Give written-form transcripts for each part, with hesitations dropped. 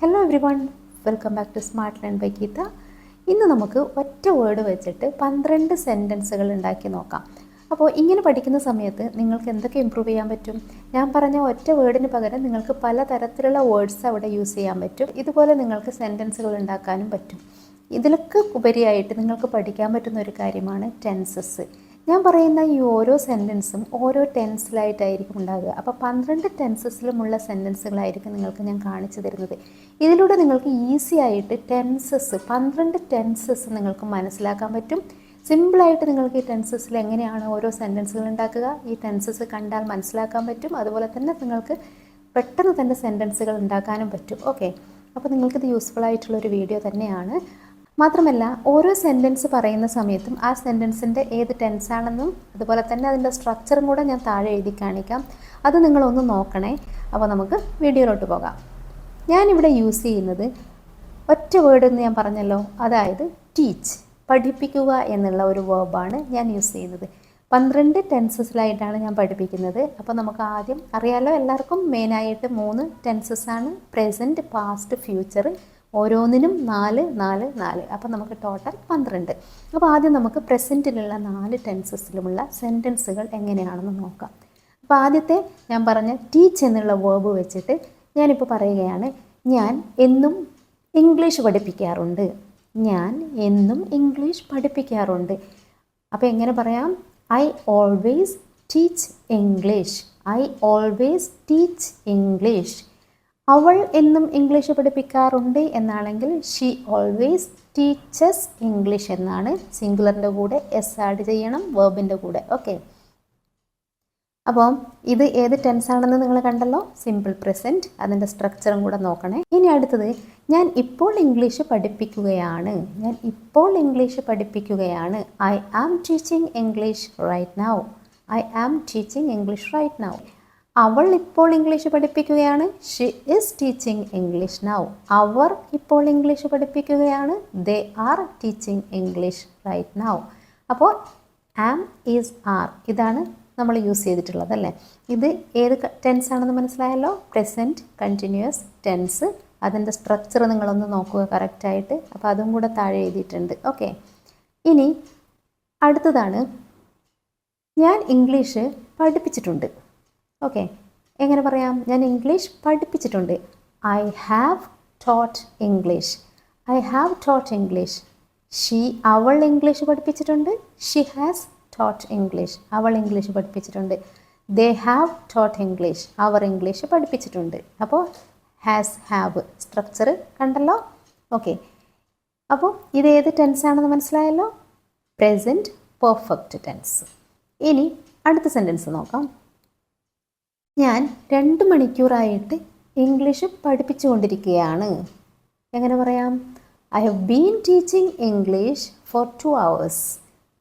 Hello everyone, welcome back to smart learn by Geetha. ഇന്ന് നമുക്ക് ഒറ്റ വേർഡ് വെച്ചിട്ട് 12 സെൻറ്റൻസുകൾ ഉണ്ടാക്കി നോക്കാം. അപ്പോൾ ഇങ്ങനെ പഠിക്കുന്ന സമയത്ത് നിങ്ങൾക്ക് എന്തൊക്കെ ഇമ്പ്രൂവ് ചെയ്യാൻ പറ്റും? ഞാൻ പറഞ്ഞ ഒറ്റ വേർഡിന് പകരം നിങ്ങൾക്ക് പല തരത്തിലുള്ള വേർഡ്സ് അവിടെ യൂസ് ചെയ്യാൻ പറ്റും. ഇതുപോലെ നിങ്ങൾക്ക് സെൻറ്റൻസുകൾ ഉണ്ടാക്കാനും പറ്റും. ഇതിലൊക്കെ ഉപരിയായിട്ട് നിങ്ങൾക്ക് പഠിക്കാൻ പറ്റുന്ന ഒരു കാര്യമാണ് ടെൻസസ്. ഞാൻ പറയുന്ന ഈ ഓരോ സെൻറ്റൻസും ഓരോ ടെൻസിലായിട്ടായിരിക്കും ഉണ്ടാകുക. അപ്പോൾ 12 ടെൻസസിലുമുള്ള സെൻറ്റൻസുകളായിരിക്കും നിങ്ങൾക്ക് ഞാൻ കാണിച്ചു തരുന്നത്. ഇതിലൂടെ നിങ്ങൾക്ക് ഈസി ആയിട്ട് 12 ടെൻസസ് നിങ്ങൾക്ക് മനസ്സിലാക്കാൻ പറ്റും. സിമ്പിളായിട്ട് നിങ്ങൾക്ക് ഈ ടെൻസസിൽ എങ്ങനെയാണ് ഓരോ സെൻറ്റൻസുകൾ ഉണ്ടാക്കുക, ഈ ടെൻസസ് കണ്ടാൽ മനസ്സിലാക്കാൻ പറ്റും. അതുപോലെ തന്നെ നിങ്ങൾക്ക് പെട്ടെന്ന് തന്നെ സെൻറ്റൻസുകൾ ഉണ്ടാക്കാനും പറ്റും. ഓക്കെ, അപ്പോൾ നിങ്ങൾക്കിത് യൂസ്ഫുൾ ആയിട്ടുള്ളൊരു വീഡിയോ തന്നെയാണ്. മാത്രമല്ല, ഓരോ സെൻറ്റൻസ് പറയുന്ന സമയത്തും ആ സെൻറ്റൻസിൻ്റെ ഏത് ടെൻസാണെന്നും അതുപോലെ തന്നെ അതിൻ്റെ സ്ട്രക്ചറും കൂടെ ഞാൻ താഴെ എഴുതി കാണിക്കാം. അത് നിങ്ങളൊന്ന് നോക്കണേ. അപ്പോൾ നമുക്ക് വീഡിയോയിലോട്ട് പോകാം. ഞാനിവിടെ യൂസ് ചെയ്യുന്നത് ഒറ്റ വേർഡ് എന്ന് ഞാൻ പറഞ്ഞല്ലോ, അതായത് ടീച്ച്, പഠിപ്പിക്കുക എന്നുള്ള ഒരു വേർബാണ് ഞാൻ യൂസ് ചെയ്യുന്നത്. 12 ടെൻസസിലായിട്ടാണ് ഞാൻ പഠിപ്പിക്കുന്നത്. അപ്പോൾ നമുക്ക് ആദ്യം അറിയാലോ, എല്ലാവർക്കും മെയിനായിട്ട് 3 ടെൻസസാണ്: പ്രസൻറ്റ്, പാസ്റ്റ്, ഫ്യൂച്ചർ. ഓരോന്നിനും 4 4 4. അപ്പോൾ നമുക്ക് ടോട്ടൽ 12. അപ്പോൾ ആദ്യം നമുക്ക് പ്രസൻറ്റിലുള്ള 4 ടെൻസസിലുമുള്ള സെൻറ്റൻസുകൾ എങ്ങനെയാണെന്ന് നോക്കാം. അപ്പോൾ ആദ്യത്തെ ഞാൻ പറഞ്ഞ ടീച്ച് എന്നുള്ള വേർബ് വെച്ചിട്ട് ഞാനിപ്പോൾ പറയുകയാണ്: ഞാൻ എന്നും ഇംഗ്ലീഷ് പഠിപ്പിക്കാറുണ്ട്. ഞാൻ എന്നും ഇംഗ്ലീഷ് പഠിപ്പിക്കാറുണ്ട്. അപ്പോൾ എങ്ങനെ പറയാം? I always teach English. I always teach English. അവൾ എന്നും ഇംഗ്ലീഷ് പഠിപ്പിക്കാറുണ്ട് എന്നാണെങ്കിൽ ഷീ ഓൾവേസ് ടീച്ചസ് ഇംഗ്ലീഷ് എന്നാണ്. സിംഗുലറിൻ്റെ കൂടെ എസ് ആഡ് ചെയ്യണം, വേർബിൻ്റെ കൂടെ. ഓക്കെ, അപ്പോൾ ഇത് ഏത് ടെൻസ് ആണെന്ന് നിങ്ങൾ കണ്ടല്ലോ, സിമ്പിൾ പ്രസൻറ്റ്. അതിൻ്റെ സ്ട്രക്ചറും കൂടെ നോക്കണേ. ഇനി അടുത്തത്, ഞാൻ ഇപ്പോൾ ഇംഗ്ലീഷ് പഠിപ്പിക്കുകയാണ്. ഞാൻ ഇപ്പോൾ ഇംഗ്ലീഷ് പഠിപ്പിക്കുകയാണ്. I am teaching English right now. I am teaching English right now. അവൾ ഇപ്പോൾ ഇംഗ്ലീഷ് പഠിപ്പിക്കുകയാണ്. She is teaching English now. അവർ ഇപ്പോൾ ഇംഗ്ലീഷ് പഠിപ്പിക്കുകയാണ്. They are teaching English right now. അപ്പോൾ ആം, ഈസ്, ആർ ഇതാണ് നമ്മൾ യൂസ് ചെയ്തിട്ടുള്ളത് അല്ലേ. ഇത് ഏത് ടെൻസ് ആണെന്ന് മനസ്സിലായല്ലോ? Present continuous tense. അതിൻ്റെ സ്ട്രക്ചർ നിങ്ങളൊന്ന് നോക്കുക കറക്റ്റായിട്ട്. അപ്പോൾ അതും കൂടെ താഴെ എഴുതിയിട്ടുണ്ട്. ഓക്കെ, ഇനി അടുത്തതാണ്, ഞാൻ ഇംഗ്ലീഷ് പഠിപ്പിച്ചിട്ടുണ്ട്. ഓക്കെ, എങ്ങനെ പറയാം? ഞാൻ ഇംഗ്ലീഷ് പഠിപ്പിച്ചിട്ടുണ്ട്. I have taught English. I have taught English. അവൾ ഇംഗ്ലീഷ് പഠിപ്പിച്ചിട്ടുണ്ട്. She has taught English. അവൾ ഇംഗ്ലീഷ് പഠിപ്പിച്ചിട്ടുണ്ട്. They have taught English. അവർ ഇംഗ്ലീഷ് പഠിപ്പിച്ചിട്ടുണ്ട്. അപ്പോൾ ഹാസ്, ഹാവ് സ്ട്രക്ചർ കണ്ടല്ലോ. ഓക്കെ, അപ്പോൾ ഇത് ഏത് ടെൻസ് ആണെന്ന് മനസ്സിലായല്ലോ? Present perfect tense. ഇനി അടുത്ത സെൻറ്റൻസ് നോക്കാം. ഞാൻ 2 മണിക്കൂറായിട്ട് ഇംഗ്ലീഷ് പഠിപ്പിച്ചുകൊണ്ടിരിക്കുകയാണ്. എങ്ങനെ പറയാം? I have been teaching English for 2 hours.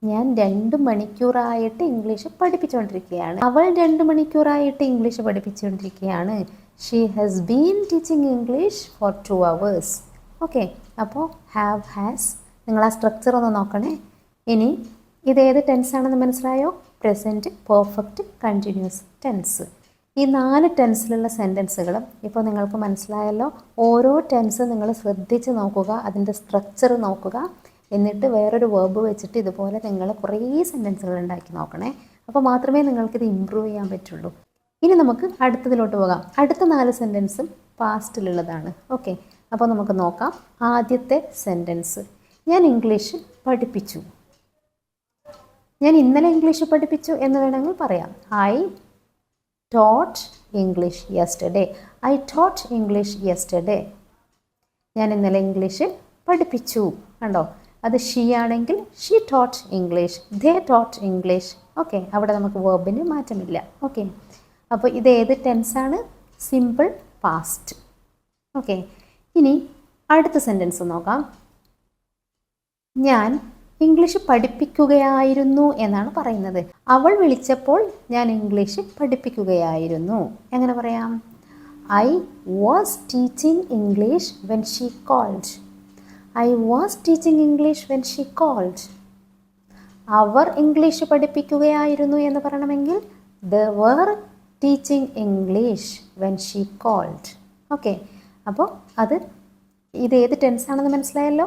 ഞാൻ 2 മണിക്കൂറായിട്ട് ഇംഗ്ലീഷ് പഠിപ്പിച്ചുകൊണ്ടിരിക്കുകയാണ്. അവൾ 2 മണിക്കൂറായിട്ട് ഇംഗ്ലീഷ് പഠിപ്പിച്ചുകൊണ്ടിരിക്കുകയാണ്. She has been teaching English for 2 hours. Okay, അപ്പോൾ ഹാവ്, ഹാസ്. നിങ്ങൾ ആ സ്ട്രക്ചർ ഒന്ന് നോക്കണേ. ഇനി ഇതേത് ടെൻസ് ആണെന്ന് മനസ്സിലായോ? Present perfect continuous tense. ഈ 4 ടെൻസിലുള്ള സെൻറ്റൻസുകളും ഇപ്പോൾ നിങ്ങൾക്ക് മനസ്സിലായല്ലോ. ഓരോ ടെൻസ് നിങ്ങൾ ശ്രദ്ധിച്ച് നോക്കുക, അതിൻ്റെ സ്ട്രക്ചർ നോക്കുക. എന്നിട്ട് വേറൊരു വേർബ് വെച്ചിട്ട് ഇതുപോലെ നിങ്ങൾ കുറേ സെൻറ്റൻസുകൾ ഉണ്ടാക്കി നോക്കണേ. അപ്പോൾ മാത്രമേ നിങ്ങൾക്കിത് ഇമ്പ്രൂവ് ചെയ്യാൻ പറ്റുള്ളൂ. ഇനി നമുക്ക് അടുത്തതിലോട്ട് പോകാം. അടുത്ത 4 സെൻറ്റൻസും പാസ്റ്റിലുള്ളതാണ്. ഓക്കെ, അപ്പോൾ നമുക്ക് നോക്കാം. ആദ്യത്തെ സെൻറ്റൻസ്, ഞാൻ ഇംഗ്ലീഷ് പഠിപ്പിച്ചു. ഞാൻ ഇന്നലെ ഇംഗ്ലീഷ് പഠിപ്പിച്ചു എന്ന് വേണമെങ്കിൽ പറയാം. I taught English yesterday. I taught English yesterday. ഞാൻ ഇന്നലെ ഇംഗ്ലീഷ് പഠിപ്പിച്ചു. കണ്ടോ, അത് ഷീ ആണെങ്കിൽ she taught English, they taught English. Okay, അവിടെ നമുക്ക് വേർബിന് മാറ്റമില്ല. ഓക്കെ, അപ്പോൾ ഇത് ഏത് ടെൻസാണ്? Simple past. ഓക്കെ, ഇനി അടുത്ത സെൻറ്റൻസ് നോക്കാം. ഞാൻ ഇംഗ്ലീഷ് പഠിപ്പിക്കുകയായിരുന്നു എന്നാണ് പറയുന്നത്. അവൾ വിളിച്ചപ്പോൾ ഞാൻ ഇംഗ്ലീഷ് പഠിപ്പിക്കുകയായിരുന്നു. എങ്ങനെ പറയാം? I was teaching English when she called. I was teaching English when she called. അവർ ഇംഗ്ലീഷ് പഠിപ്പിക്കുകയായിരുന്നു എന്ന് പറയണമെങ്കിൽ they were teaching English when she called. ഓക്കെ, അപ്പോൾ ഇത് ഏത് ടെൻസ് ആണെന്ന് മനസ്സിലായല്ലോ?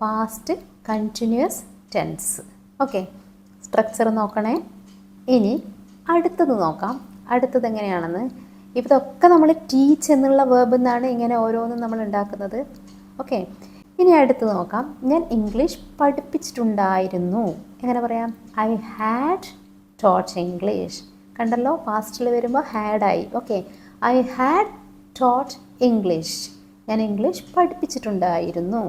Past continuous tense. Okay, structure നോക്കണേ. ഇനി അടുത്തത് നോക്കാം. അടുത്തത് എങ്ങനെയാണെന്ന്. ഇതൊക്കെ നമ്മൾ ടീച്ച് എന്നുള്ള വേർബിൽ നിന്നാണ് ഇങ്ങനെ ഓരോന്നും നമ്മൾ ഉണ്ടാക്കുന്നത്. ഓക്കെ, ഇനി അടുത്തത് നോക്കാം. ഞാൻ ഇംഗ്ലീഷ് പഠിപ്പിച്ചിട്ടുണ്ടായിരുന്നു. എങ്ങനെ പറയാം? I had taught English. കണ്ടല്ലോ, പാസ്റ്റിൽ വരുമ്പോൾ ഹാഡായി. Okay, I had taught English. ഞാൻ ഇംഗ്ലീഷ് പഠിപ്പിച്ചിട്ടുണ്ടായിരുന്നു.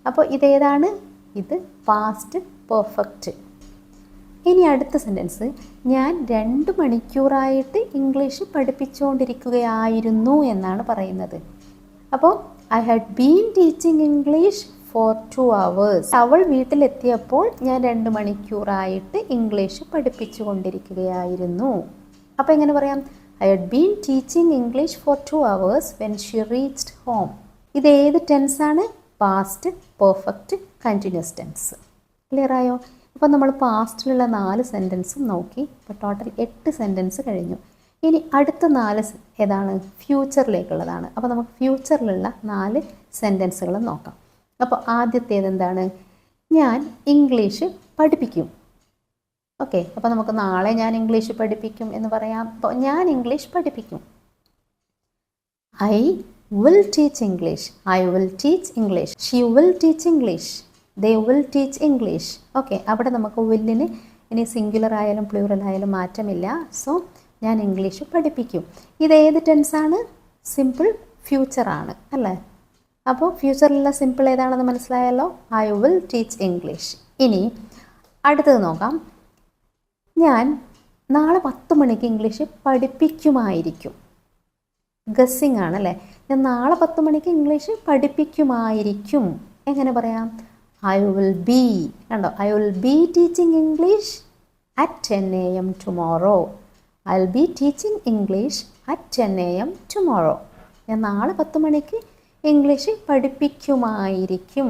അപ്പോൾ ഇതേതാണ്? ഇത് പാസ്റ്റ് പെർഫെക്റ്റ്. ഇനി അടുത്ത സെൻറ്റൻസ്, ഞാൻ 2 മണിക്കൂറായിട്ട് ഇംഗ്ലീഷ് പഠിപ്പിച്ചുകൊണ്ടിരിക്കുകയായിരുന്നു എന്നാണ് പറയുന്നത്. അപ്പോൾ I had been teaching English for 2 hours. അവൾ വീട്ടിലെത്തിയപ്പോൾ ഞാൻ 2 മണിക്കൂറായിട്ട് ഇംഗ്ലീഷ് പഠിപ്പിച്ചു കൊണ്ടിരിക്കുകയായിരുന്നു. അപ്പോൾ എങ്ങനെ പറയാം? I had been teaching English for 2 hours when she reached home. ഇത് ഏത് ടെൻസാണ്? Past perfect continuous tense. Clear ആയോ? അപ്പോൾ നമ്മൾ പാസ്റ്റിലുള്ള 4 സെൻറ്റൻസും നോക്കി. ഇപ്പോൾ ടോട്ടൽ 8 സെൻറ്റൻസ് കഴിഞ്ഞു. ഇനി അടുത്ത 4 ഏതാണ്? ഫ്യൂച്ചറിലേക്കുള്ളതാണ്. അപ്പോൾ നമുക്ക് ഫ്യൂച്ചറിലുള്ള 4 സെൻറ്റൻസുകൾ നോക്കാം. അപ്പോൾ ആദ്യത്തേത് എന്താണ്? ഞാൻ ഇംഗ്ലീഷ് പഠിപ്പിക്കും. ഓക്കെ, അപ്പോൾ നമുക്ക് നാളെ ഞാൻ ഇംഗ്ലീഷ് പഠിപ്പിക്കും എന്ന് പറയാം. അപ്പോൾ ഞാൻ ഇംഗ്ലീഷ് പഠിപ്പിക്കും. I will teach English. I will teach English. She will teach English. They will teach English. Okay, അവിടെ നമുക്ക് വില്ലിന് ഇനി സിംഗുലർ ആയാലും പ്ലൂറൽ ആയാലും മാറ്റമില്ല. സോ ഞാൻ ഇംഗ്ലീഷ് പഠിപ്പിക്കും. ഇതേത് ടെൻസാണ്? സിമ്പിൾ ഫ്യൂച്ചറാണ് അല്ലേ? അപ്പോൾ ഫ്യൂച്ചറിലുള്ള സിമ്പിൾ ഏതാണെന്ന് മനസ്സിലായല്ലോ? I will teach English. ഇനി അടുത്തത് നോക്കാം. ഞാൻ നാളെ 10 മണിക്ക് ഇംഗ്ലീഷ് പഠിപ്പിക്കുമായിരിക്കും. ഗസ്സിങ് ആണല്ലേ? ഞാൻ നാളെ 10 മണിക്ക് ഇംഗ്ലീഷ് പഠിപ്പിക്കുമായിരിക്കും. എങ്ങനെ പറയാം? I will be. കണ്ടോ? I will be teaching English at 10 AM tomorrow. I will be teaching English at 10 AM tomorrow. ഞാൻ നാളെ 10 മണിക്ക് ഇംഗ്ലീഷ് പഠിപ്പിക്കുമായിരിക്കും.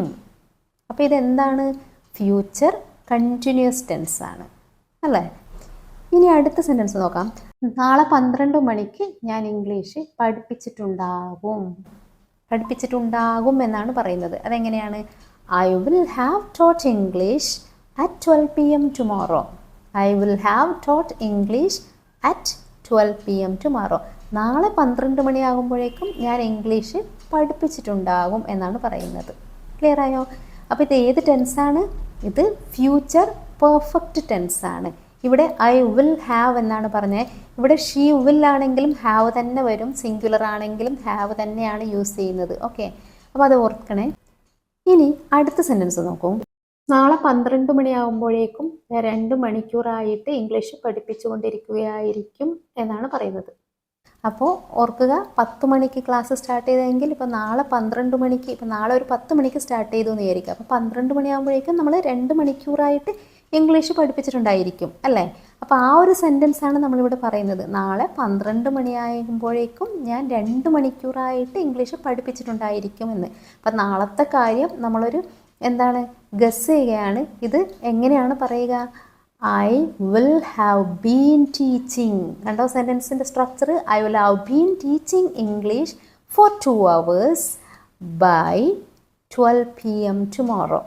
അപ്പോൾ ഇതെന്താണ്? ഫ്യൂച്ചർ കണ്ടിന്യൂസ് ടെൻസ് ആണ് അല്ലേ? ഇനി അടുത്ത സെൻറ്റൻസ് നോക്കാം. നാളെ 12 മണിക്ക് ഞാൻ ഇംഗ്ലീഷ് പഠിപ്പിച്ചിട്ടുണ്ടാകും എന്നാണ് പറയുന്നത്. അതെങ്ങനെയാണ്? I will have taught English at 12 PM tomorrow. I will have taught English at 12 PM tomorrow. നാളെ 12 മണിയാകുമ്പോഴേക്കും ഞാൻ ഇംഗ്ലീഷ് പഠിപ്പിച്ചിട്ടുണ്ടാകും എന്നാണ് പറയുന്നത്. ക്ലിയർ ആയോ? അപ്പോൾ ഇത് ഏത് ടെൻസാണ്? ഇത് ഫ്യൂച്ചർ പെർഫെക്റ്റ് ടെൻസാണ്. ഇവിടെ ഐ വിൽ ഹാവ് എന്നാണ് പറഞ്ഞത്. ഇവിടെ ഷീ വിൽ ആണെങ്കിലും ഹാവ് തന്നെ വരും, സിംഗുലർ ആണെങ്കിലും ഹാവ് തന്നെയാണ് യൂസ് ചെയ്യുന്നത്. ഓക്കെ, അപ്പോൾ അത് ഓർക്കണേ. ഇനി അടുത്ത സെൻറ്റൻസ് നോക്കൂ. നാളെ 12 മണിയാകുമ്പോഴേക്കും 2 മണിക്കൂറായിട്ട് ഇംഗ്ലീഷ് പഠിപ്പിച്ചുകൊണ്ടിരിക്കുകയായിരിക്കും എന്നാണ് പറയുന്നത്. അപ്പോൾ ഓർക്കുക, 10 മണിക്ക് ക്ലാസ് സ്റ്റാർട്ട് ചെയ്തെങ്കിൽ ഇപ്പോൾ നാളെ 12 മണിക്ക്, ഇപ്പോൾ നാളെ ഒരു 10 മണിക്ക് സ്റ്റാർട്ട് ചെയ്തു എന്ന് വിചാരിക്കുക. അപ്പോൾ 12 മണിയാകുമ്പോഴേക്കും നമ്മൾ 2 മണിക്കൂറായിട്ട് ഇംഗ്ലീഷ് പഠിപ്പിച്ചിട്ടുണ്ടായിരിക്കും അല്ലേ? അപ്പോൾ ആ ഒരു സെൻറ്റൻസാണ് നമ്മളിവിടെ പറയുന്നത്. നാളെ 12 മണിയാകുമ്പോഴേക്കും ഞാൻ 2 മണിക്കൂറായിട്ട് ഇംഗ്ലീഷ് പഠിപ്പിച്ചിട്ടുണ്ടായിരിക്കും എന്ന്. അപ്പം നാളത്തെ കാര്യം നമ്മളൊരു ഗസ് ചെയ്യുകയാണ്. ഇത് എങ്ങനെയാണ് പറയുക? I will have been teaching. കണ്ടോ സെൻറ്റൻസിൻ്റെ structure? I will have been teaching English for 2 hours by 12 PM tomorrow.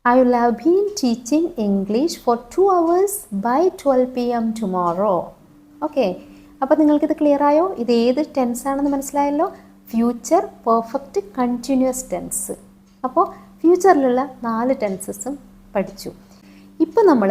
I will have been teaching English for 2 hours by 12 PM tomorrow. Okay, അപ്പോൾ നിങ്ങൾക്കിത് ക്ലിയർ ആയോ? ഇത് ഏത് ടെൻസ് ആണെന്ന് മനസ്സിലായല്ലോ? Future perfect continuous tense. അപ്പോൾ ഫ്യൂച്ചറിലുള്ള 4 ടെൻസസും പഠിച്ചു. ഇപ്പോൾ നമ്മൾ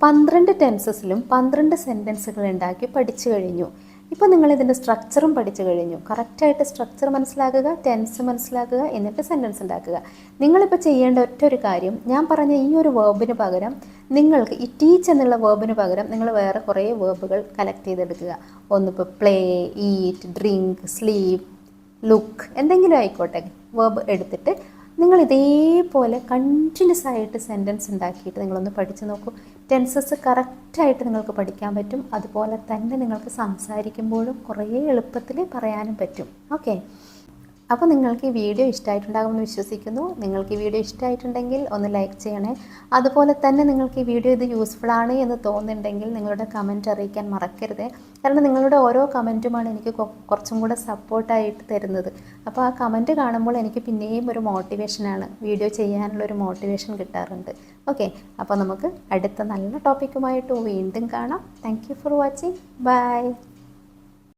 12 ടെൻസസിലും 12 സെൻറ്റൻസുകൾ ഉണ്ടാക്കി പഠിച്ചു കഴിഞ്ഞു. ഇപ്പോൾ നിങ്ങളിതിൻ്റെ സ്ട്രക്ചറും പഠിച്ചു കഴിഞ്ഞു. കറക്റ്റായിട്ട് സ്ട്രക്ചർ മനസ്സിലാക്കുക, ടെൻസ് മനസ്സിലാക്കുക, എന്നിട്ട് സെൻറ്റൻസ് ഉണ്ടാക്കുക. നിങ്ങളിപ്പോൾ ചെയ്യേണ്ട ഒറ്റൊരു കാര്യം, ഞാൻ പറഞ്ഞ ഈ ഒരു വേർബിന് പകരം നിങ്ങൾക്ക് ഈ ടീച്ച് എന്നുള്ള വേർബിന് പകരം നിങ്ങൾ വേറെ കുറേ വേർബുകൾ കളക്ട് ചെയ്തെടുക്കുക. ഒന്നിപ്പോൾ play, eat, drink, sleep, look, എന്തെങ്കിലും ആയിക്കോട്ടെ വേർബ് എടുത്തിട്ട് നിങ്ങൾ ഇതേപോലെ കണ്ടിന്യൂസ് ആയിട്ട് സെൻറ്റൻസ് ഉണ്ടാക്കിയിട്ട് നിങ്ങളൊന്ന് പഠിച്ചു നോക്കൂ. ടെൻസസ് കറക്റ്റായിട്ട് നിങ്ങൾക്ക് പഠിക്കാൻ പറ്റും. അതുപോലെ തന്നെ നിങ്ങൾക്ക് സംസാരിക്കുമ്പോഴും കുറേ എളുപ്പത്തിൽ പറയാനും പറ്റും. ഓക്കെ, അപ്പോൾ നിങ്ങൾക്ക് ഈ വീഡിയോ ഇഷ്ടമായിട്ടുണ്ടാകുമെന്ന് വിശ്വസിക്കുന്നു. നിങ്ങൾക്ക് ഈ വീഡിയോ ഇഷ്ടമായിട്ടുണ്ടെങ്കിൽ ഒന്ന് ലൈക്ക് ചെയ്യണേ. അതുപോലെ തന്നെ നിങ്ങൾക്ക് ഈ വീഡിയോ ഇത് യൂസ്ഫുൾ ആണ് എന്ന് തോന്നുന്നുണ്ടെങ്കിൽ നിങ്ങളുടെ കമൻറ്റ് അറിയിക്കാൻ മറക്കരുത്. കാരണം നിങ്ങളുടെ ഓരോ കമൻറ്റുമാണ് എനിക്ക് കുറച്ചും കൂടെ സപ്പോർട്ടായിട്ട് തരുന്നത്. അപ്പോൾ ആ കമൻറ്റ് കാണുമ്പോൾ എനിക്ക് പിന്നെയും ഒരു മോട്ടിവേഷനാണ്, വീഡിയോ ചെയ്യാനുള്ളൊരു മോട്ടിവേഷൻ കിട്ടാറുണ്ട്. ഓക്കെ, അപ്പോൾ നമുക്ക് അടുത്ത നല്ല ടോപ്പിക്കുമായിട്ട് വീണ്ടും കാണാം. Thank you for watching. By.